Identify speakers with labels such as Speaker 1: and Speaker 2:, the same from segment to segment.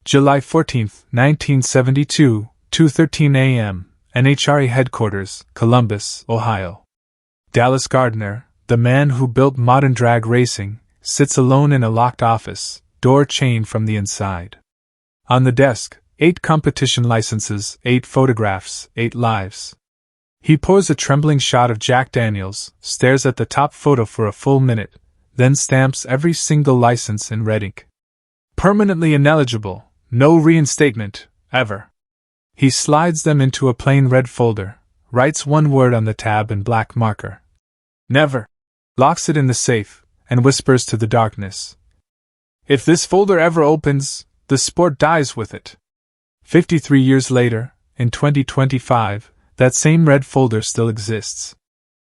Speaker 1: July 14, 1972, 2:13 a.m., NHRA Headquarters, Columbus, Ohio. Dallas Gardner, the man who built modern drag racing, sits alone in a locked office, door chained from the inside. On the desk, 8 competition licenses, 8 photographs, 8 lives. He pours a trembling shot of Jack Daniels, stares at the top photo for a full minute, then stamps every single license in red ink. Permanently ineligible, no reinstatement, ever. He slides them into a plain red folder, writes one word on the tab in black marker. Never. Locks it in the safe, and whispers to the darkness. If this folder ever opens, the sport dies with it. 53 years later, in 2025, that same red folder still exists.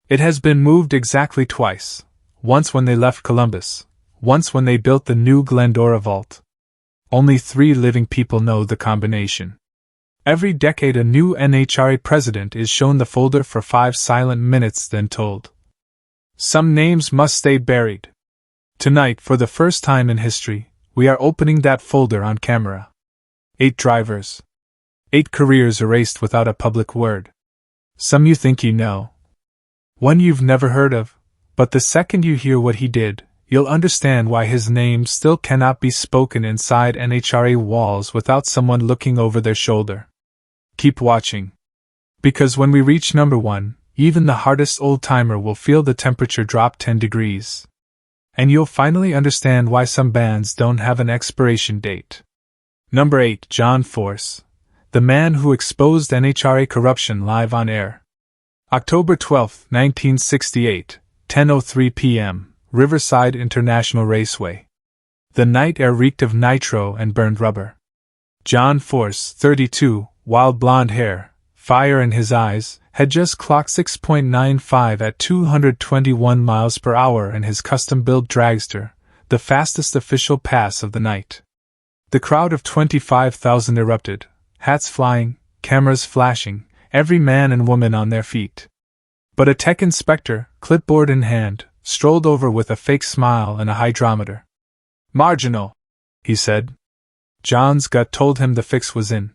Speaker 1: It has been moved exactly twice, once when they left Columbus, once when they built the new Glendora vault. Only 3 living people know the combination. Every decade a new NHRA president is shown the folder for 5 silent minutes, then told. Some names must stay buried. Tonight, for the first time in history, we are opening that folder on camera. 8 drivers. 8 careers erased without a public word. Some you think you know. One you've never heard of, but the second you hear what he did, you'll understand why his name still cannot be spoken inside NHRA walls without someone looking over their shoulder. Keep watching. Because when we reach number 1, even the hardest old-timer will feel the temperature drop 10 degrees. And you'll finally understand why some bands don't have an expiration date. Number 8, John Force, the man who exposed NHRA corruption live on air. October 12, 1968, 10:03 p.m., Riverside International Raceway. The night air reeked of nitro and burned rubber. John Force, 32, wild blonde hair, fire in his eyes, had just clocked 6.95 at 221 miles per hour in his custom-built dragster, the fastest official pass of the night. The crowd of 25,000 erupted, hats flying, cameras flashing, every man and woman on their feet. But a tech inspector, clipboard in hand, strolled over with a fake smile and a hydrometer. Marginal, he said. John's gut told him the fix was in.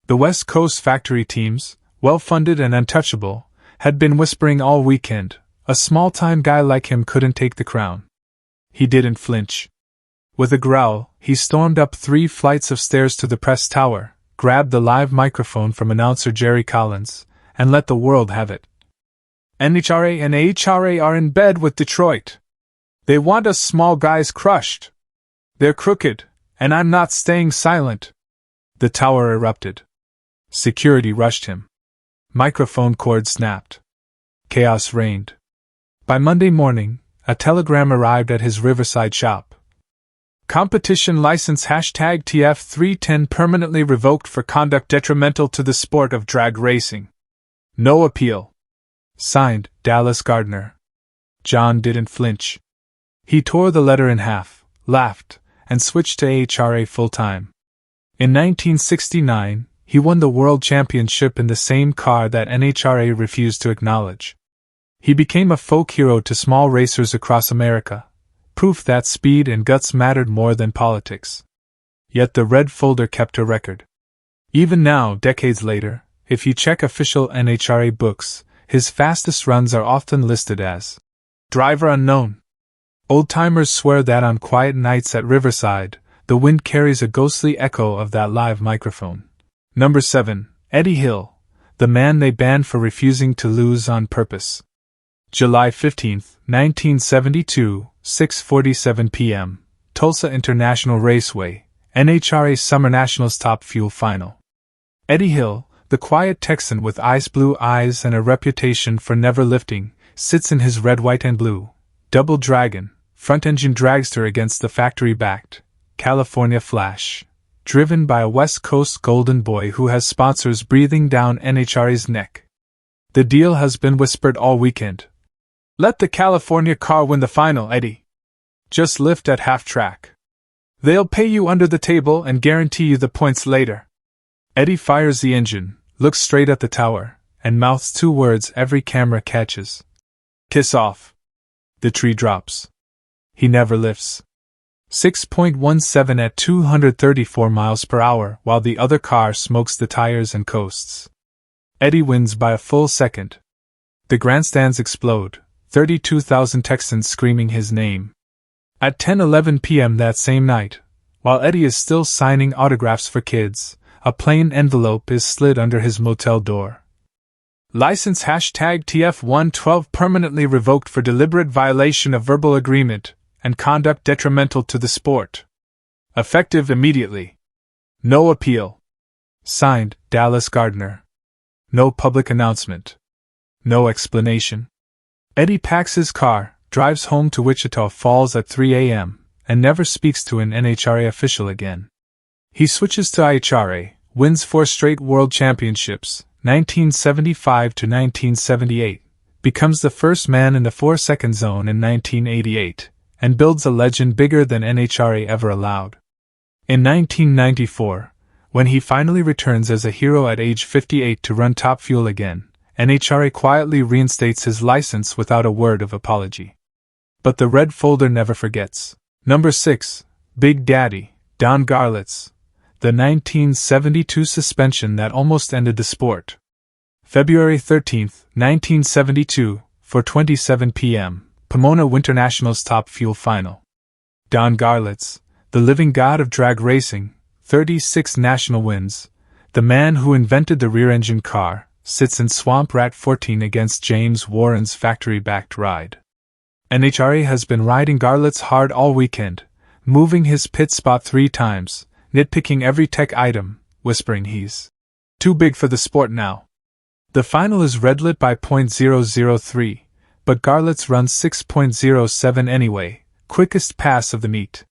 Speaker 1: The West Coast factory teams, well-funded and untouchable, had been whispering all weekend, a small-time guy like him couldn't take the crown. He didn't flinch. With a growl, he stormed up 3 flights of stairs to the press tower, grabbed the live microphone from announcer Jerry Collins, and let the world have it. NHRA and NHRA are in bed with Detroit. They want us small guys crushed. They're crooked, and I'm not staying silent. The tower erupted. Security rushed him. Microphone cord snapped. Chaos reigned. By Monday morning, a telegram arrived at his Riverside shop. Competition license #TF310 permanently revoked for conduct detrimental to the sport of drag racing. No appeal. Signed, Dallas Gardner. John didn't flinch. He tore the letter in half, laughed, and switched to NHRA full-time. In 1969, he won the World Championship in the same car that NHRA refused to acknowledge. He became a folk hero to small racers across America, proof that speed and guts mattered more than politics. Yet the red folder kept a record. Even now, decades later, if you check official NHRA books, his fastest runs are often listed as driver unknown. Old-timers swear that on quiet nights at Riverside, the wind carries a ghostly echo of that live microphone. Number 7, Eddie Hill, the man they banned for refusing to lose on purpose. July 15, 1972, 6:47 p.m., Tulsa International Raceway, NHRA Summer Nationals Top Fuel Final. Eddie Hill, the quiet Texan with ice blue eyes and a reputation for never lifting, sits in his red, white, and blue double dragon front-engine dragster against the factory-backed California Flash, driven by a West Coast golden boy who has sponsors breathing down NHRA's neck. The deal has been whispered all weekend. Let the California car win the final, Eddie. Just lift at half-track. They'll pay you under the table and guarantee you the points later. Eddie fires the engine, looks straight at the tower, and mouths 2 words every camera catches. Kiss off. The tree drops. He never lifts. 6.17 at 234 miles per hour while the other car smokes the tires and coasts. Eddie wins by a full second. The grandstands explode, 32,000 Texans screaming his name. At 10:11 p.m. that same night, while Eddie is still signing autographs for kids, a plain envelope is slid under his motel door. License #TF112 permanently revoked for deliberate violation of verbal agreement and conduct detrimental to the sport. Effective immediately. No appeal. Signed, Dallas Gardner. No public announcement. No explanation. Eddie packs his car, drives home to Wichita Falls at 3 a.m., and never speaks to an NHRA official again. He switches to NHRA, wins 4 straight world championships, 1975 to 1978, becomes the first man in the 4-second zone in 1988, and builds a legend bigger than NHRA ever allowed. In 1994, when he finally returns as a hero at age 58 to run Top Fuel again, NHRA quietly reinstates his license without a word of apology. But the red folder never forgets. Number 6, Big Daddy, Don Garlits. The 1972 suspension that almost ended the sport. February 13, 1972, 4:27 p.m., Pomona Winter Nationals Top Fuel Final. Don Garlits, the living god of drag racing, 36 national wins, the man who invented the rear-engine car, sits in Swamp Rat 14 against James Warren's factory-backed ride. NHRA has been riding Garlits hard all weekend, moving his pit spot 3 times, nitpicking every tech item, whispering he's too big for the sport now. The final is red-lit by .003, but Garlits runs 6.07 anyway, quickest pass of the meet.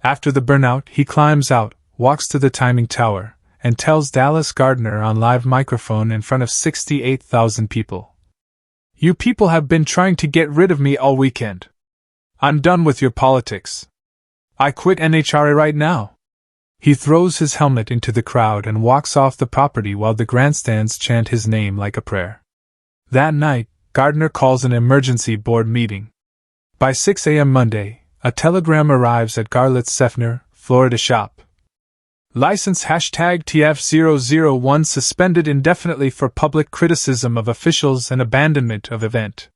Speaker 1: After the burnout, he climbs out, walks to the timing tower, and tells Dallas Gardner on live microphone in front of 68,000 people. "You people have been trying to get rid of me all weekend. I'm done with your politics. I quit NHRA right now." He throws his helmet into the crowd and walks off the property while the grandstands chant his name like a prayer. That night, Gardner calls an emergency board meeting. By 6 a.m. Monday, a telegram arrives at Garlits' Seffner, Florida shop. License #TF001 suspended indefinitely for public criticism of officials and abandonment of event.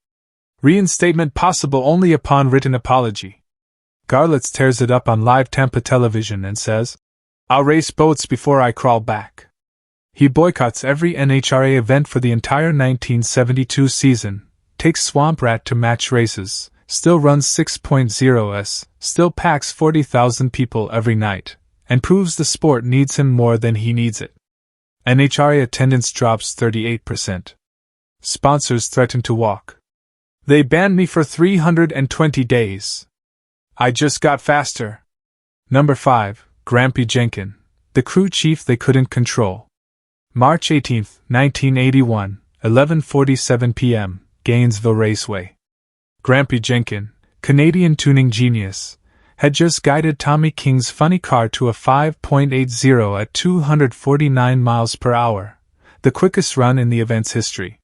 Speaker 1: Reinstatement possible only upon written apology. Garlits tears it up on live Tampa television and says, "I'll race boats before I crawl back." He boycotts every NHRA event for the entire 1972 season, takes Swamp Rat to match races, still runs 6.0s, still packs 40,000 people every night, and proves the sport needs him more than he needs it. NHRA attendance drops 38%. Sponsors threaten to walk. "They banned me for 320 days. I just got faster." Number 5, Grampy Jenkins, the crew chief they couldn't control. March 18, 1981, 11:47 p.m., Gainesville Raceway. Grampy Jenkins, Canadian tuning genius, had just guided Tommy King's funny car to a 5.80 at 249 miles per hour, the quickest run in the event's history.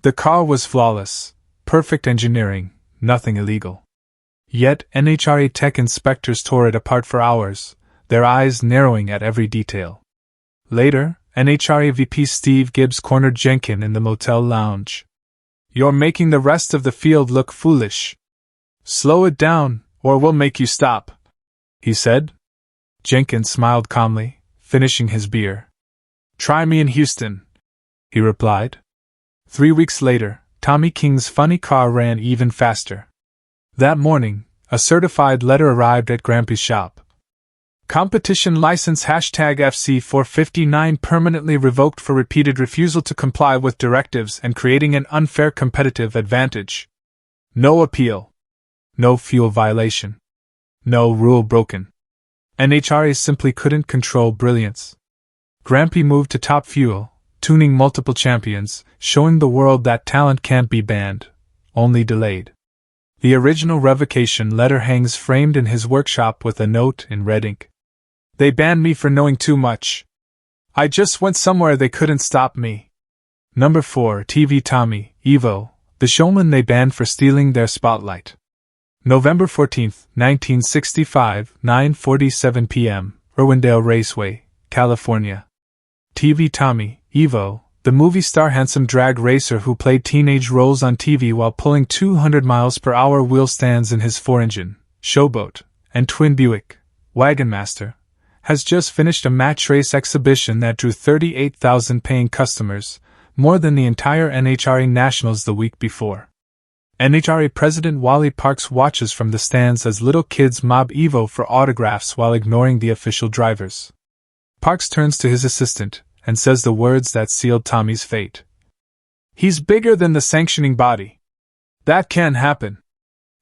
Speaker 1: The car was flawless, perfect engineering, nothing illegal. Yet NHRA tech inspectors tore it apart for hours, their eyes narrowing at every detail. Later, NHRA VP Steve Gibbs cornered Jenkins in the motel lounge. "You're making the rest of the field look foolish. Slow it down, or we'll make you stop," he said. Jenkins smiled calmly, finishing his beer. "Try me in Houston," he replied. 3 weeks later, Tommy King's funny car ran even faster. That morning, a certified letter arrived at Grampy's shop. Competition license #FC459 permanently revoked for repeated refusal to comply with directives and creating an unfair competitive advantage. No appeal. No fuel violation. No rule broken. NHRA simply couldn't control brilliance. Grampy moved to Top Fuel, tuning multiple champions, showing the world that talent can't be banned, only delayed. The original revocation letter hangs framed in his workshop with a note in red ink. "They banned me for knowing too much. I just went somewhere they couldn't stop me." Number 4, TV Tommy Ivo, the showman they banned for stealing their spotlight. November 14, 1965, 9:47 p.m., Irwindale Raceway, California. TV Tommy Ivo, the movie star handsome drag racer who played teenage roles on TV while pulling 200 miles per hour wheel stands in his 4-engine, Showboat, and twin Buick, Wagon Master, has just finished a match race exhibition that drew 38,000 paying customers, more than the entire NHRA Nationals the week before. NHRA President Wally Parks watches from the stands as little kids mob Ivo for autographs while ignoring the official drivers. Parks turns to his assistant and says the words that sealed Tommy's fate. "He's bigger than the sanctioning body. That can't happen."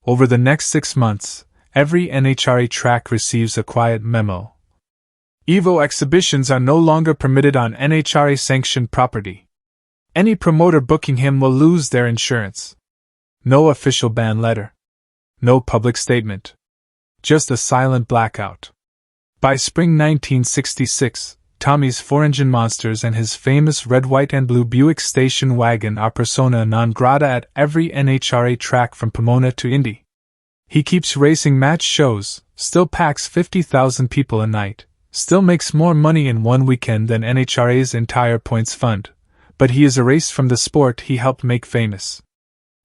Speaker 1: Over the next 6 months, every NHRA track receives a quiet memo. Ivo exhibitions are no longer permitted on NHRA-sanctioned property. Any promoter booking him will lose their insurance. No official ban letter. No public statement. Just a silent blackout. By spring 1966, Tommy's 4-engine monsters and his famous red, white, and blue Buick station wagon are persona non grata at every NHRA track from Pomona to Indy. He keeps racing match shows, still packs 50,000 people a night, still makes more money in one weekend than NHRA's entire points fund, but he is erased from the sport he helped make famous.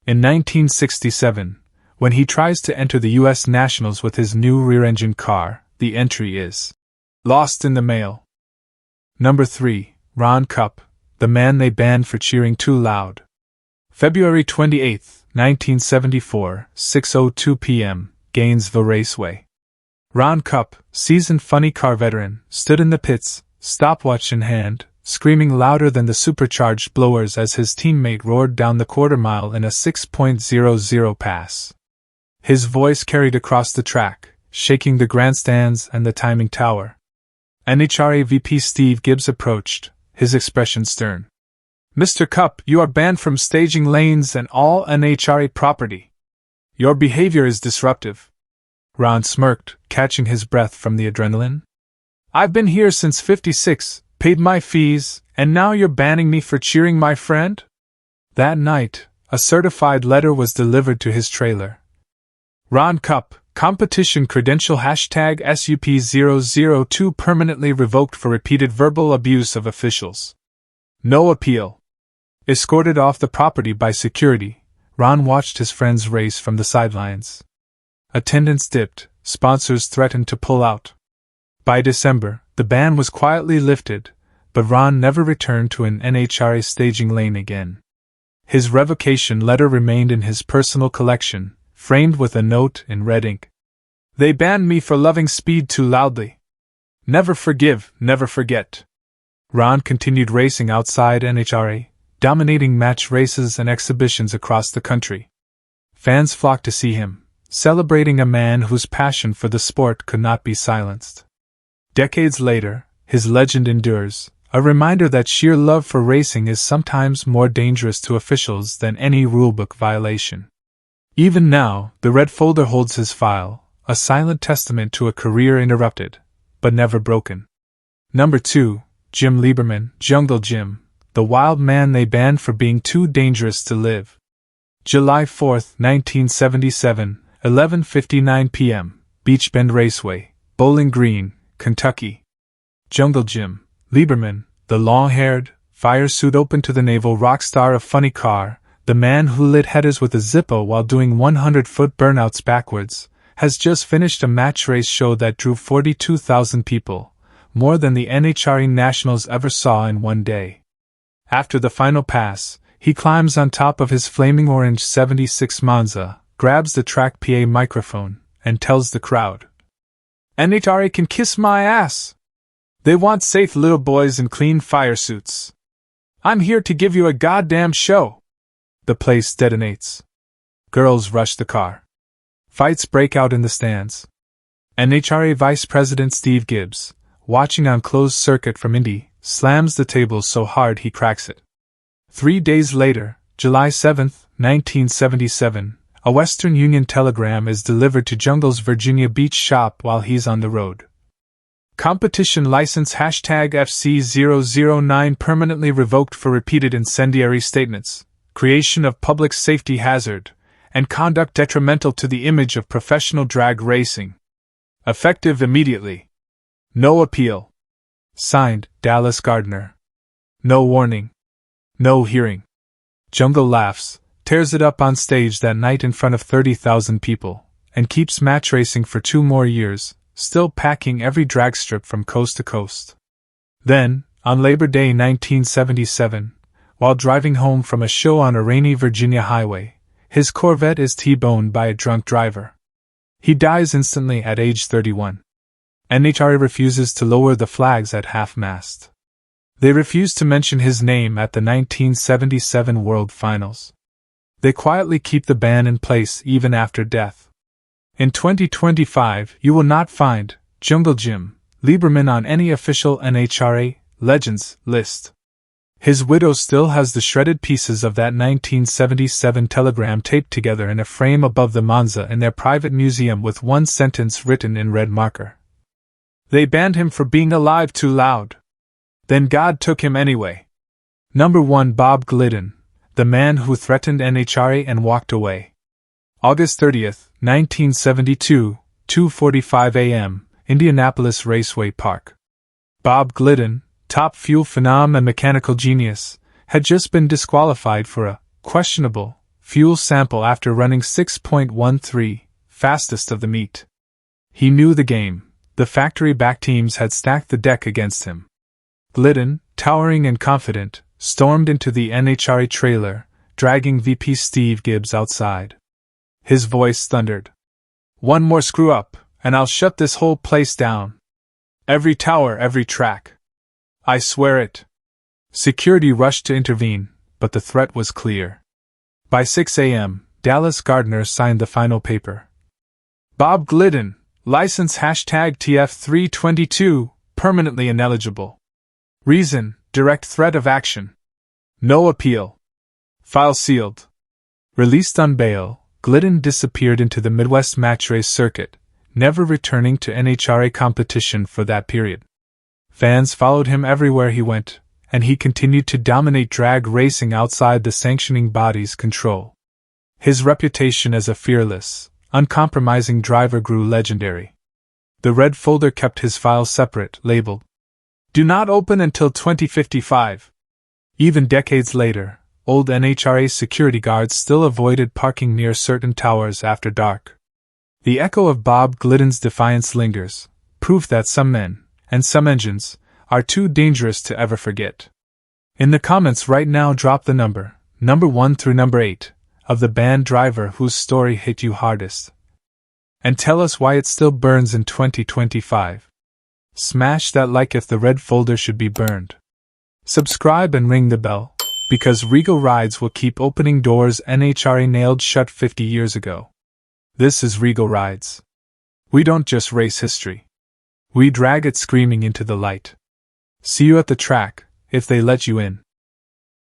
Speaker 1: In 1967, when he tries to enter the U.S. Nationals with his new rear-engine car, the entry is lost in the mail. Number 3. Ron Kupp, the man they banned for cheering too loud. February 28, 1974, 6:02 p.m., Gainesville Raceway. Ron Kupp, seasoned funny car veteran, stood in the pits, stopwatch in hand, screaming louder than the supercharged blowers as his teammate roared down the quarter-mile in a 6.00 pass. His voice carried across the track, shaking the grandstands and the timing tower. NHRA VP Steve Gibbs approached, his expression stern. "Mr. Kupp, you are banned from staging lanes and all NHRA property. Your behavior is disruptive." Ron smirked, catching his breath from the adrenaline. "I've been here since '56, paid my fees, and now you're banning me for cheering my friend?" That night, a certified letter was delivered to his trailer. Ron Kupp, competition credential #SUP002 permanently revoked for repeated verbal abuse of officials. No appeal. Escorted off the property by security, Ron watched his friends race from the sidelines. Attendance dipped, sponsors threatened to pull out. By December, the ban was quietly lifted, but Ron never returned to an NHRA staging lane again. His revocation letter remained in his personal collection, framed with a note in red ink. "They banned me for loving speed too loudly. Never forgive, never forget." Ron continued racing outside NHRA, dominating match races and exhibitions across the country. Fans flocked to see him, celebrating a man whose passion for the sport could not be silenced. Decades later, his legend endures, a reminder that sheer love for racing is sometimes more dangerous to officials than any rulebook violation. Even now, the red folder holds his file, a silent testament to a career interrupted, but never broken. Number 2. Jim Lieberman, Jungle Jim, the wild man they banned for being too dangerous to live. July 4, 1977, 11:59 p.m., Beach Bend Raceway, Bowling Green, Kentucky. Jungle Jim Lieberman, the long-haired, fire-suit open to the navel rock star of funny car, the man who lit headers with a Zippo while doing 100-foot burnouts backwards, has just finished a match race show that drew 42,000 people, more than the NHRA Nationals ever saw in one day. After the final pass, he climbs on top of his flaming orange 76 Monza, grabs the track PA microphone, and tells the crowd, "NHRA can kiss my ass! They want safe little boys in clean fire suits. I'm here to give you a goddamn show." The place detonates. Girls rush the car. Fights break out in the stands. NHRA Vice President Steve Gibbs, watching on closed circuit from Indy, slams the table so hard he cracks it. 3 days later, July 7, 1977, a Western Union telegram is delivered to Jungle's Virginia Beach shop while he's on the road. Competition license #FC009 permanently revoked for repeated incendiary statements, creation of public safety hazard, and conduct detrimental to the image of professional drag racing. Effective immediately. No appeal. Signed, Dallas Gardner. No warning. No hearing. Jungle laughs, tears it up on stage that night in front of 30,000 people, and keeps match racing for 2 more years, still packing every drag strip from coast to coast. Then, on Labor Day 1977, while driving home from a show on a rainy Virginia highway, his Corvette is T-boned by a drunk driver. He dies instantly at age 31. NHRA refuses to lower the flags at half-mast. They refuse to mention his name at the 1977 World Finals. They quietly keep the ban in place even after death. In 2025, you will not find Jungle Jim Lieberman on any official NHRA Legends list. His widow still has the shredded pieces of that 1977 telegram taped together in a frame above the Monza in their private museum with one sentence written in red marker. They banned him for being alive too loud. Then God took him anyway. Number 1 Bob Glidden, the man who threatened NHRA and walked away. August 30th, 1972, 2:45 a.m., Indianapolis Raceway Park. Bob Glidden, top fuel phenom and mechanical genius, had just been disqualified for a questionable fuel sample after running 6.13, fastest of the meet. He knew the game. The factory-backed teams had stacked the deck against him. Glidden, towering and confident, stormed into the NHRA trailer, dragging VP Steve Gibbs outside. His voice thundered. "One more screw-up, and I'll shut this whole place down. Every tower, every track. I swear it." Security rushed to intervene, but the threat was clear. By 6 a.m., Dallas Gardner signed the final paper. Bob Glidden, license #TF322, permanently ineligible. Reason, direct threat of action. No appeal. File sealed. Released on bail, Glidden disappeared into the Midwest match race circuit, never returning to NHRA competition for that period. Fans followed him everywhere he went, and he continued to dominate drag racing outside the sanctioning body's control. His reputation as a fearless, uncompromising driver grew legendary. The red folder kept his files separate, labeled, "Do not open until 2055. Even decades later, old NHRA security guards still avoided parking near certain towers after dark. The echo of Bob Glidden's defiance lingers, proof that some men, and some engines, are too dangerous to ever forget. In the comments right now drop the number 1 through number 8, of the band driver whose story hit you hardest. And tell us why it still burns in 2025. Smash that like if the red folder should be burned. Subscribe and ring the bell, because Regal Rides will keep opening doors NHRA nailed shut 50 years ago. This is Regal Rides. We don't just race history. We drag it screaming into the light. See you at the track, if they let you in.